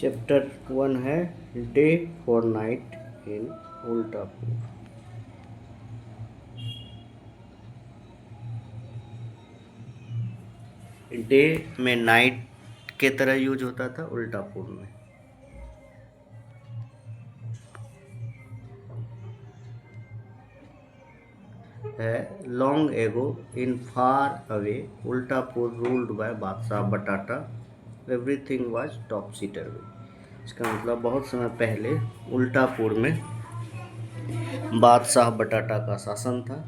Chapter 1 है day for night in Ultapur. Day में night के तरह यूज होता था उल्टापुर में। है long ago in far away Ultapur ruled by Badshah Batata everything was topsy turvy. इसका मतलब बहुत समय पहले उल्टापुर में बादशाह बटाटा का शासन था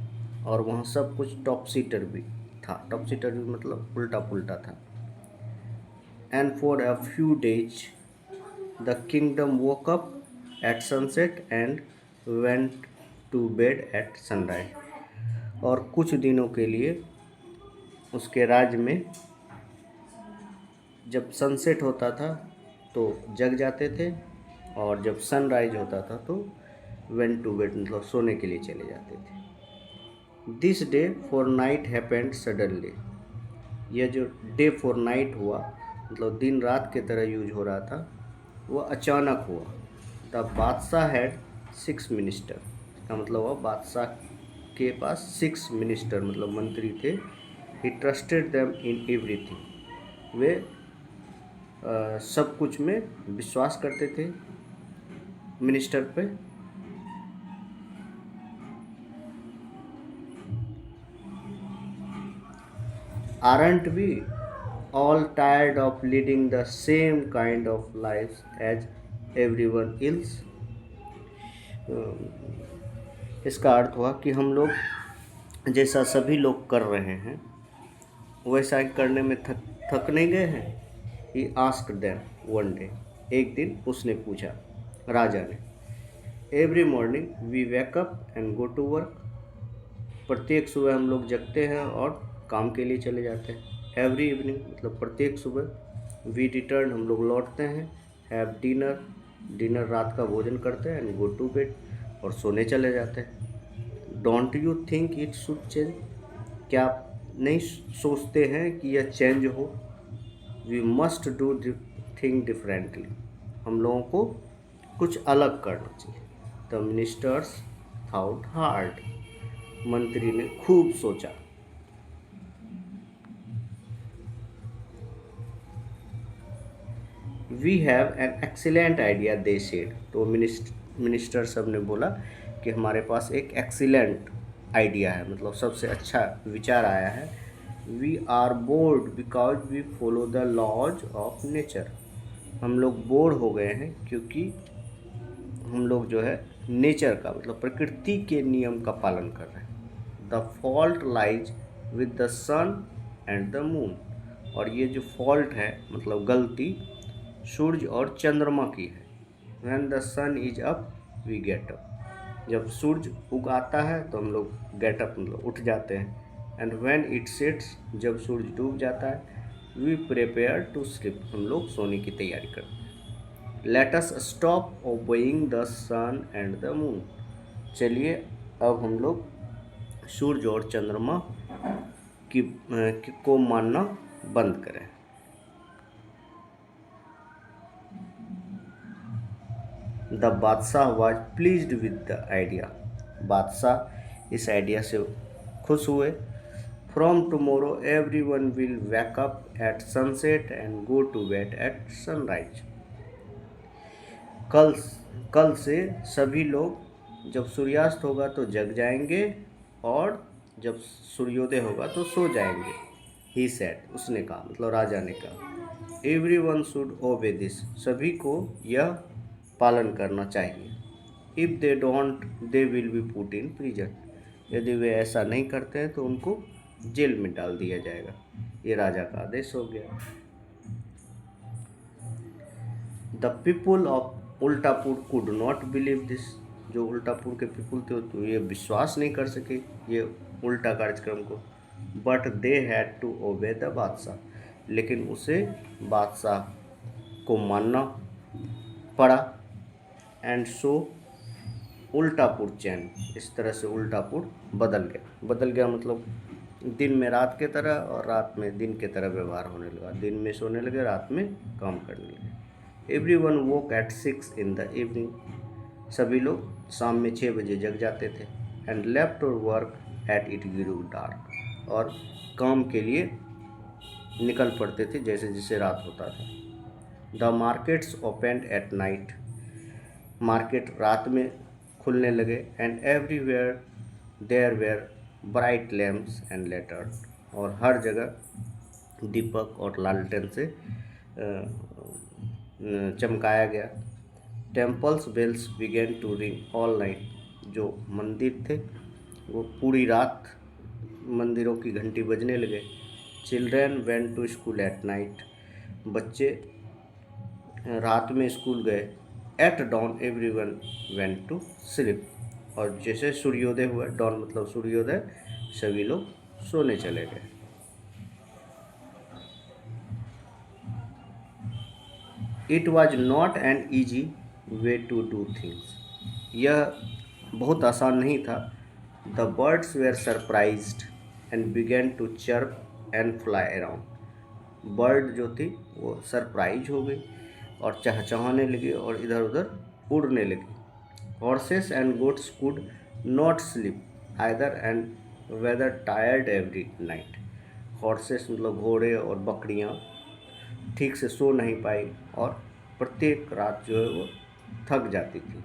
और वहाँ सब कुछ टॉप सीटर भी था। टॉप सीटर भी मतलब उल्टा पुल्टा था। And for a few days the kingdom woke up at sunset and went to bed at sunrise. और कुछ दिनों के लिए उसके राज्य में जब सनसेट होता था तो जग जाते थे और जब सनराइज होता था तो वेंट टू बेड मतलब सोने के लिए चले जाते थे। This day for night happened suddenly. यह जो डे फॉर नाइट हुआ मतलब दिन रात के तरह यूज हो रहा था वह अचानक हुआ। द बादशाह हैड 6 मिनिस्टर। इसका मतलब हुआ बादशाह के पास 6 मिनिस्टर मतलब मंत्री थे। ही ट्रस्टेड देम इन एवरीथिंग। वे सब कुछ में विश्वास करते थे मिनिस्टर पे। Aren't we all tired of leading the same kind of lives as everyone else? इसका अर्थ हुआ कि हम लोग जैसा सभी लोग कर रहे हैं वैसा ही करने में थक नहीं गए हैं। He asked them one day. एक दिन उसने पूछा राजा ने। Every morning we wake up and go to work. प्रत्येक सुबह हम लोग जगते हैं और काम के लिए चले जाते हैं। एवरी इवनिंग मतलब प्रत्येक सुबह। वी रिटर्न हम लोग लौटते हैं। हैव डिनर डिनर रात का भोजन करते हैं। एंड गो टू बेड और सोने चले जाते हैं। Don't you think it should change? क्या आप नहीं सोचते हैं कि यह चेंज हो? We must do thing differently. हम लोगों को कुछ अलग करना चाहिए। The ministers thought hard. मंत्री ने खूब सोचा। We have an excellent idea they said. तो मिनिस्टर सब ने बोला कि हमारे पास एक एक्सीलेंट आइडिया है मतलब सबसे अच्छा विचार आया है। We are bored because we follow the laws of nature. हम लोग बोर हो गए हैं क्योंकि हम लोग जो है नेचर का मतलब प्रकृति के नियम का पालन कर रहे हैं। The fault lies with the sun and the moon. और ये जो फॉल्ट है मतलब गलती सूर्य और चंद्रमा की है। When the sun is up we get up. जब सूर्य उगाता है तो हम लोग गेट अप मतलब उठ जाते हैं। एंड व्हेन इट सेट्स जब सूर्य डूब जाता है वी प्रिपेयर टू स्लीप। हम लोग सोने की तैयारी करते हैं। Let us stop obeying the sun and the moon. चलिए अब हम लोग सूर्य और चंद्रमा को मानना बंद करें। द बादशाह was pleased with the idea. बादशाह इस आइडिया से खुश हुए। From tomorrow everyone will wake up at sunset and go to bed at sunrise. कल कल से सभी लोग जब सूर्यास्त होगा तो जग जाएंगे और जब सूर्योदय होगा तो सो जाएंगे। ही सेड उसने कहा मतलब राजा ने कहा। एवरीवन शुड ओबे दिस। सभी को यह पालन करना चाहिए। If they don't they will be put in prison. यदि वे ऐसा नहीं करते हैं तो उनको जेल में डाल दिया जाएगा। ये राजा का आदेश हो गया। The people of Ultapur could not believe this. जो उल्टापुर के पीपुल थे तो ये विश्वास नहीं कर सके ये उल्टा कार्यक्रम को। But they had to obey the बादशाह। लेकिन उसे बादशाह को मानना पड़ा। एंड सो उल्टापुर चैन। इस तरह से उल्टापुर बदल गया मतलब दिन में रात के तरह और रात में दिन के तरह व्यवहार होने लगा। दिन में सोने लगे रात में काम करने लगे। Everyone woke at 6 in the evening, सभी लोग शाम में 6 बजे जग जाते थे। एंड लेफ्ट और work at it grew dark, और काम के लिए निकल पड़ते थे जैसे जैसे रात होता था। The markets opened at night, market रात में खुलने लगे। And everywhere there were bright lamps and lanterns, और हर जगह दीपक और लालटेन से चमकाया गया। Temples bells began to ring all night, जो मंदिर थे वो पूरी रात मंदिरों की घंटी बजने लगे। Children went to school at night, बच्चे रात में स्कूल गए। At dawn everyone went to sleep, और जैसे सूर्योदय हुआ, डॉन मतलब सूर्योदय, सभी लोग सोने चले गए। It was not an easy way to do things, यह बहुत आसान नहीं था। The birds were surprised and began to chirp and fly around, bird जो थी वो सरप्राइज हो गई और चहचहाने लगी और इधर उधर उड़ने लगी। Horses and goats could not sleep either and were tired every night, horses मतलब घोड़े और बकरियाँ ठीक से सो नहीं पाई और प्रत्येक रात जो है वो थक जाती थी।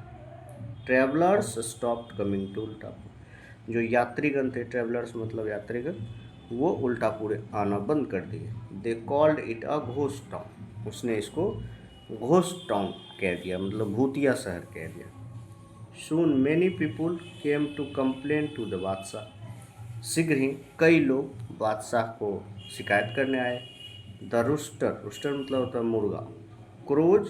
ट्रेवलर्स स्टॉप्ड कमिंग टू उल्टापुर, जो यात्रीगण थे, ट्रेवलर्स मतलब यात्रीगण, वो उल्टापुर आना बंद कर दिए। They called it a ghost town, उसने इसको घोस्ट टाउन कह दिया, मतलब भूतिया शहर कह दिया। Soon many people came to complain to the Badshah, शीघ्र ही कई लोग बादशाह को शिकायत करने आए। द रूस्टर, रूस्टर मतलब होता है मुर्गा, crows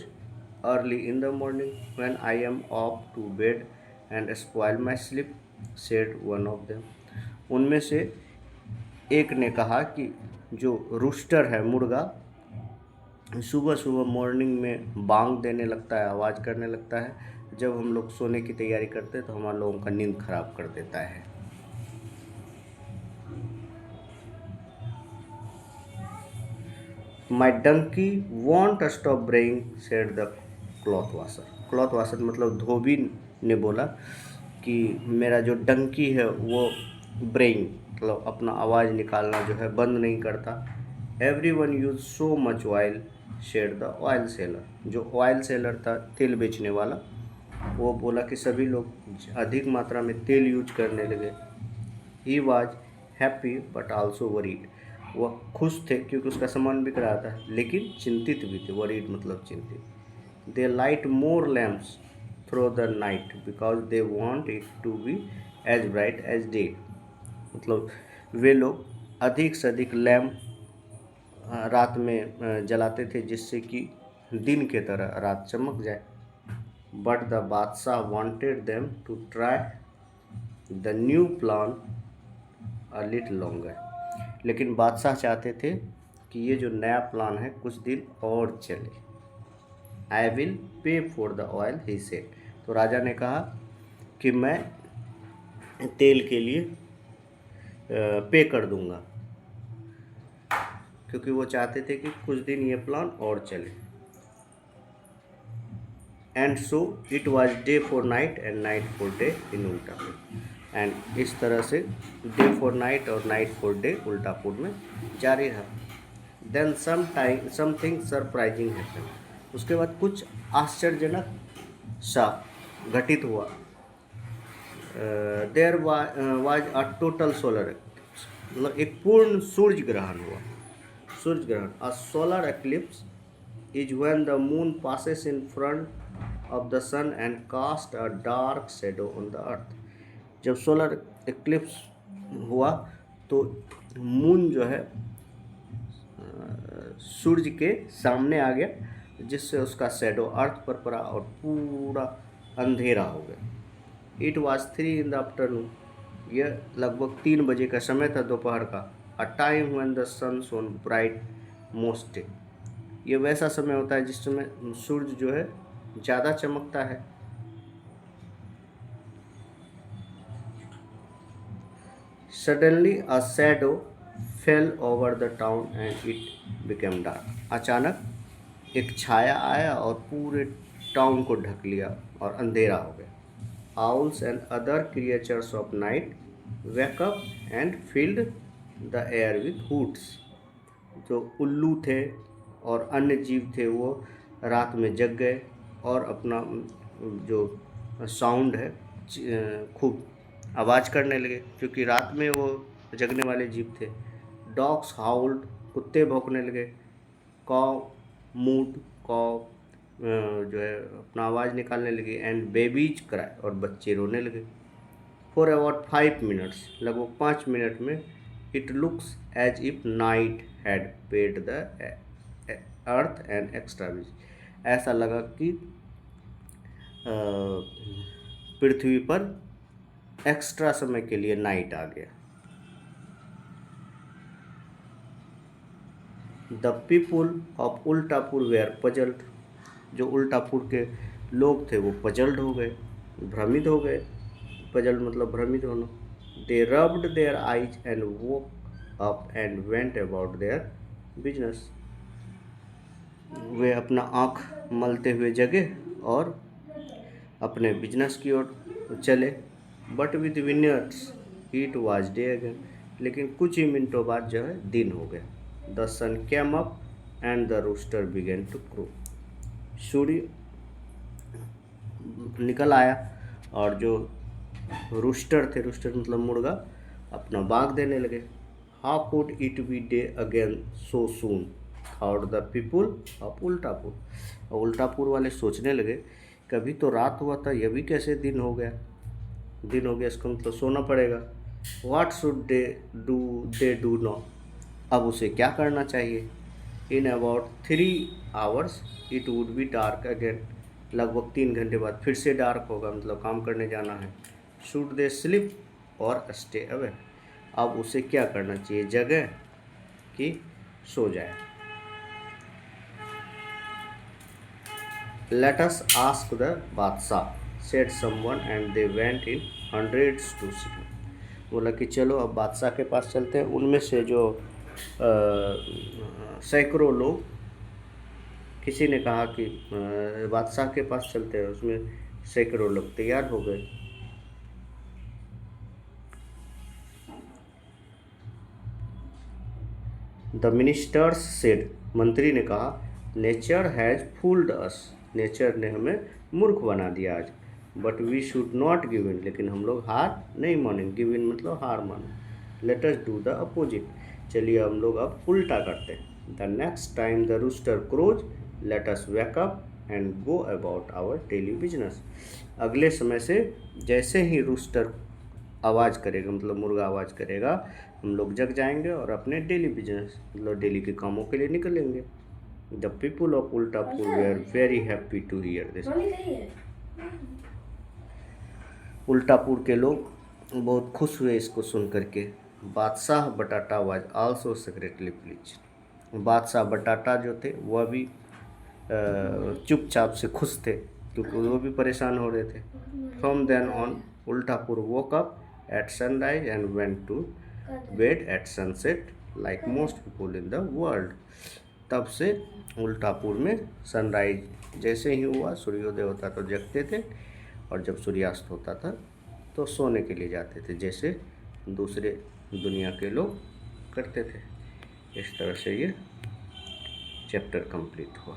early in the morning when I am off to bed and spoil my sleep, said one of them, उनमें से एक ने कहा कि जो रूस्टर है मुर्गा, सुबह सुबह मॉर्निंग में बांग देने लगता है, आवाज़ करने लगता है, जब हम लोग सोने की तैयारी करते हैं तो हमारे लोगों का नींद खराब कर देता है। My donkey won't stop braying, said the cloth washer, cloth washer मतलब धोबी ने बोला कि मेरा जो डंकी है वो ब्रेइंग मतलब अपना आवाज़ निकालना जो है बंद नहीं करता। Every one use so much oil, said the oil seller, जो ऑयल सेलर था तेल बेचने वाला, वो बोला कि सभी लोग अधिक मात्रा में तेल यूज करने लगे। He was happy but also worried, वह खुश थे क्योंकि उसका सामान बिक रहा था, लेकिन चिंतित भी थे, वरीड मतलब चिंतित। They light more lamps through the night because they want it to be as bright as day, मतलब वे लोग अधिक से अधिक लैम्प रात में जलाते थे जिससे कि दिन के तरह रात चमक जाए। बट द बादशाह wanted them to try the new plan a little longer, लेकिन बादशाह चाहते थे कि ये जो नया प्लान है कुछ दिन और चले। I will pay for the oil, he said, तो राजा ने कहा कि मैं तेल के लिए पे कर दूंगा, क्योंकि वो चाहते थे कि कुछ दिन ये प्लान और चले। And so it was day for night and night for day in Ultapur, and इस तरह से डे फॉर नाइट और नाइट फॉर डे उल्टापुर में जारी रहा। देन समथिंग सरप्राइजिंग हैपेंड, उसके बाद कुछ आश्चर्यजनक सा घटित हुआ। There was a total solar eclipse, मतलब एक पूर्ण सूर्य ग्रहण हुआ। सूर्य ग्रहण, a solar eclipse is when the moon passes in front of the sun and cast a dark shadow on the earth, जब सोलर एक्लिप्स हुआ तो मून जो है सूर्य के सामने आ गया, जिससे उसका शेडो अर्थ पर पड़ा और पूरा अंधेरा हो गया। It was 3 in the afternoon, यह लगभग 3 बजे का समय था दोपहर का। A time when the sun shone bright most day, ये वैसा समय होता है जिस समय सूर्य जो है ज़्यादा चमकता है। Suddenly a shadow fail over the town and it became dark, अचानक एक छाया आया और पूरे टाउन को ढक लिया और अंधेरा हो गया। Owls and other creatures of night wake up and filled the air with hoots। जो उल्लू थे और अन्य जीव थे वो रात में जग गए और अपना जो साउंड है खूब आवाज़ करने लगे, क्योंकि रात में वो जगने वाले जीव थे। डॉग्स हाउल्ड, कुत्ते भौंकने लगे। कॉव मूड, कॉव जो है अपना आवाज़ निकालने लगी। एंड बेबीज क्राई, और बच्चे रोने लगे। फॉर अबाउट 5 मिनट्स, लगभग 5 मिनट में, it looks as if night had paid the earth and extra visit. ऐसा लगा कि पृथ्वी पर एक्स्ट्रा समय के लिए नाइट आ गया। The people of Ultapur were puzzled. जो उल्टापुर के लोग थे वो पजल्ड हो गए, भ्रमित हो गए। पजल्ड मतलब भ्रमित होना। They rubbed their eyes and woke up and went about their business. वे अपना आँख मलते हुए जगे और अपने बिजनेस की ओर चले। But with winners it was day again. लेकिन कुछ ही मिनटों बाद जो है दिन हो गया। The sun came up and the rooster began to crow. सूर्य निकल आया और जो रूस्टर थे, रूस्टर मतलब मुर्गा, अपना बाग देने लगे। How could it be day again so soon thought the people of Ultapur. और उल्टापुर वाले सोचने लगे, कभी तो रात हुआ था, यह भी कैसे दिन हो गया। दिन हो गया इसका मतलब सोना पड़ेगा। What should they do no. अब उसे क्या करना चाहिए। In about 3 hours it would be dark again. लगभग 3 घंटे बाद फिर से डार्क होगा, मतलब काम करने जाना है। Should they sleep or stay awake. अब उसे क्या करना चाहिए, जगह कि सो जाए। Let us ask the Badshah said someone and they went in hundreds to see. बोला कि चलो अब बादशाह के पास चलते हैं। उनमें से जो सैकड़ों लोग, किसी ने कहा कि बादशाह के पास चलते हैं, उसमें सैकड़ों लोग तैयार हो गए। द मिनिस्टर्स सेड, मंत्री ने कहा, नेचर हैज़ फूल्ड अस। नेचर ने हमें मूर्ख बना दिया आज। But we should not give in. लेकिन हम लोग हार नहीं मानेंगे। गिव इन मतलब हार मानो। Let us do the opposite. चलिए हम लोग अब उल्टा करते हैं। The next time the rooster crows let us wake up and go about our daily business. अगले समय से जैसे ही रूस्टर आवाज़ करेगा, मतलब मुर्गा आवाज़ करेगा, हम लोग जग जाएंगे और अपने डेली बिजनेस मतलब डेली के कामों के लिए निकलेंगे। The people of Ultapur were very happy to hear this. Ultapur के लोग बहुत खुश हुए इसको सुन करके। बादशाह बटाटा वाज आल्सो सेक्रेटली प्लीज। बादशाह बटाटा जो थे वह भी चुपचाप से खुश थे, क्योंकि वो भी परेशान हो रहे थे। From then on Ultapur woke up at sunrise and went to bed at sunset like most people in the world. तब से उल्टापुर में सनराइज जैसे ही हुआ, सूर्योदय होता तो जगते थे, और जब सूर्यास्त होता था तो सोने के लिए जाते थे, जैसे दूसरे दुनिया के लोग करते थे। इस तरह से ये चैप्टर कंप्लीट हुआ।